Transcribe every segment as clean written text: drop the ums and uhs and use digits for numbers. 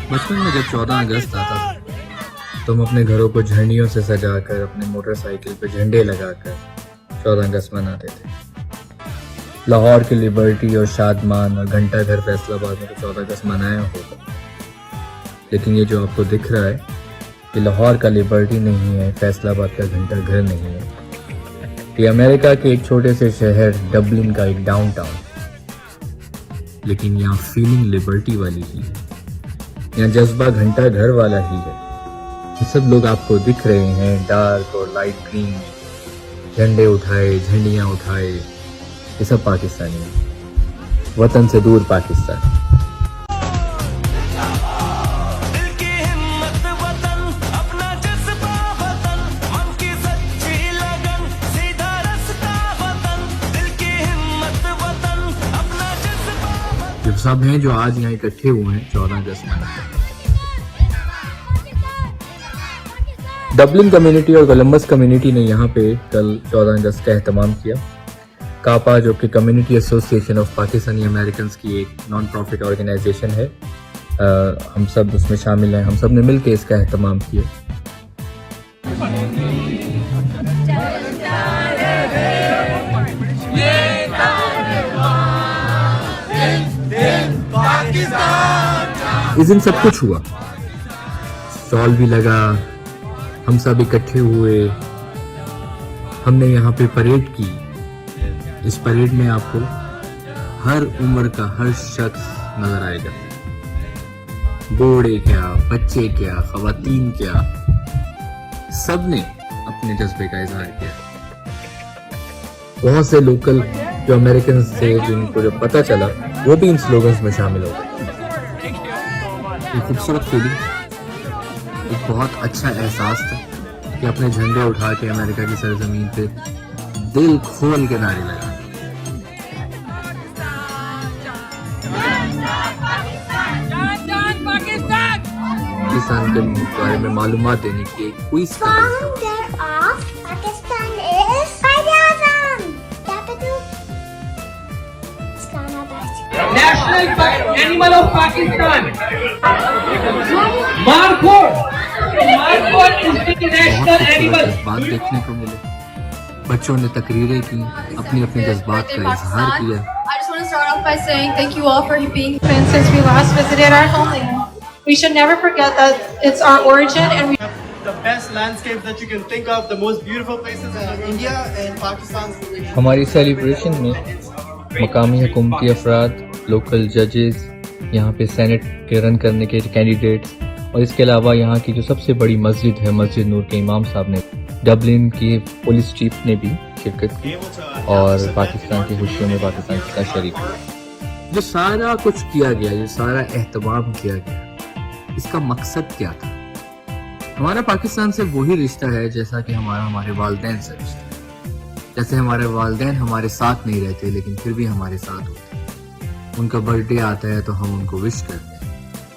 बचपन में जब 14 अगस्त आता था तो हम अपने घरों को झंडियों से सजाकर, अपने मोटरसाइकिल पे झंडे लगाकर 14 अगस्त मनाते थे। लाहौर की लिबर्टी और शादमान और घंटा घर फैसलाबाद में तो 14 अगस्त मनाया होगा, लेकिन ये जो आपको दिख रहा है ये लाहौर का लिबर्टी नहीं है, फैसलाबाद का घंटा घर नहीं है। ये अमेरिका के एक छोटे से शहर डबलिन का एक डाउनटाउन, लेकिन यहाँ फीलिंग लिबर्टी वाली ही है, यहाँ जज्बा घंटा घर वाला ही है। ये सब लोग आपको दिख रहे हैं डार्क और लाइट ग्रीन में, झंडे उठाए, झंडियाँ उठाए, ये सब पाकिस्तानी है, वतन से दूर पाकिस्तान। ये सब हैं जो आज यहाँ इकट्ठे हुए हैं 14 अगस्त मनाने। डबलिन कम्युनिटी और कोलंबस कम्युनिटी ने यहाँ पे कल 14 अगस्त का एहतमाम किया। कापा जो कि community association of Pakistani American की एक नॉन प्रॉफिट ऑर्गेनाइजेशन है, हम सब उसमें शामिल हैं। हम सब ने मिलकर इसका एहतमाम किया। इस दिन सब कुछ हुआ, स्टॉल भी लगा, हम सब इकट्ठे हुए, हमने यहाँ पे परेड की। इस परेड में आपको हर उम्र का हर शख्स नजर आएगा, बूढ़े क्या, बच्चे क्या, खवातीन क्या, सब ने अपने जज्बे का इजहार किया। बहुत से लोकल जो अमेरिकन थे जिनको जब पता चला वो भी इन स्लोगन्स में शामिल हो गए। ये खूबसूरत फीलिंग, एक बहुत अच्छा एहसास था कि अपने झंडे उठा के अमेरिका की सरजमीन पे दिल खोल के नारे लगा। पाकिस्तान के बारे में मालूमात देने की एक क्विज का National animal of Pakistan. Markhor. Markhor is the national animal. बात देखने को मिले, बच्चों ने तकरीरें की, अपनी अपनी जज्बात का इजहार किया। I just want to start off by saying thank you all for being here since we last visited our homeland. We should never forget that it's our origin and we the best landscape that you can think of, the most beautiful places in India and Pakistan. हमारी celebration में मकामी हुकूमती अफराद, local जजेस, यहाँ पे senate के run करने के कैंडिडेट्स और इसके अलावा यहाँ की जो सबसे बड़ी मस्जिद है मस्जिद नूर के इमाम साहब ने, डबलिन की पुलिस चीफ ने भी शिरकत की और पाकिस्तान की खुशियों में पाकिस्तान का शरीक हुआ। जो सारा कुछ किया गया, ये सारा एहतमाम किया गया, इसका मकसद क्या था? हमारा पाकिस्तान से वही रिश्ता है जैसा कि हमारे वालिदैन से रिश्ता है। जैसे हमारे वालिदैन हमारे साथ नहीं रहते लेकिन फिर भी हमारे साथ होते हैं। उनका बर्थडे आता है तो हम उनको विश करते हैं,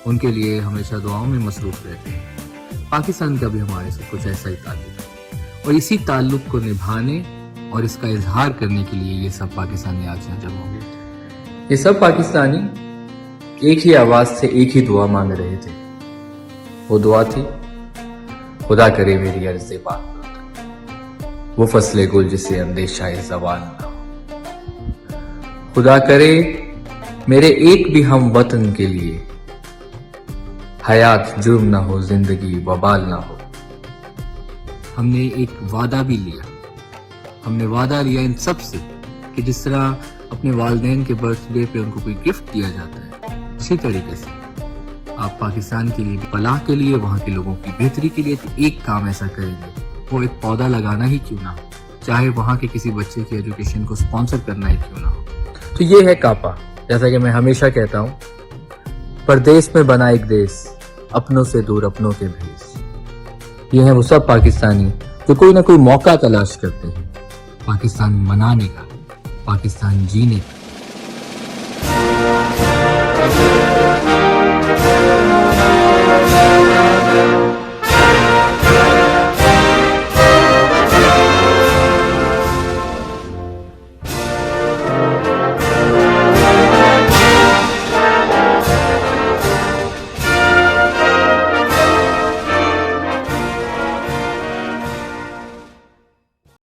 उनके लिए हमेशा दुआओं में मसरूफ रहते हैं। पाकिस्तान का भी हमारे साथ कुछ ऐसा ही ताल्लुक है और इसी ताल्लुक को निभाने और इसका इजहार करने के लिए ये सब पाकिस्तानी आज यहाँ जमा हुए थे। ये सब पाकिस्तानी एक ही आवाज से एक ही दुआ मांग रहे थे। वो दुआ थी, खुदा करे मेरी अर्ज़ पाक वो फसले गुल जिसे अंदेशा ज़वान ना हो। खुदा करे मेरे एक भी हम वतन के लिए हयात जुर्म ना हो, जिंदगी वबाल ना हो। हमने एक वादा भी लिया, हमने वादा लिया इन सब से कि जिस तरह अपने वालिदैन के बर्थडे पे उनको कोई गिफ्ट दिया जाता है, उसी तरीके से आप पाकिस्तान के लिए, फलाह के लिए, वहाँ के लोगों की बेहतरी के लिए एक काम ऐसा करेंगे, वो एक पौधा लगाना ही क्यों ना हो, चाहे वहाँ के किसी बच्चे की एजुकेशन को स्पॉन्सर करना ही क्यों ना हो। तो ये है कापा। जैसा कि मैं हमेशा कहता हूँ, परदेश में बना एक देश, अपनों से दूर अपनों के भेष। ये है वो सब पाकिस्तानी जो कोई ना कोई मौका तलाश करते हैं पाकिस्तान मनाने का, पाकिस्तान जीने का।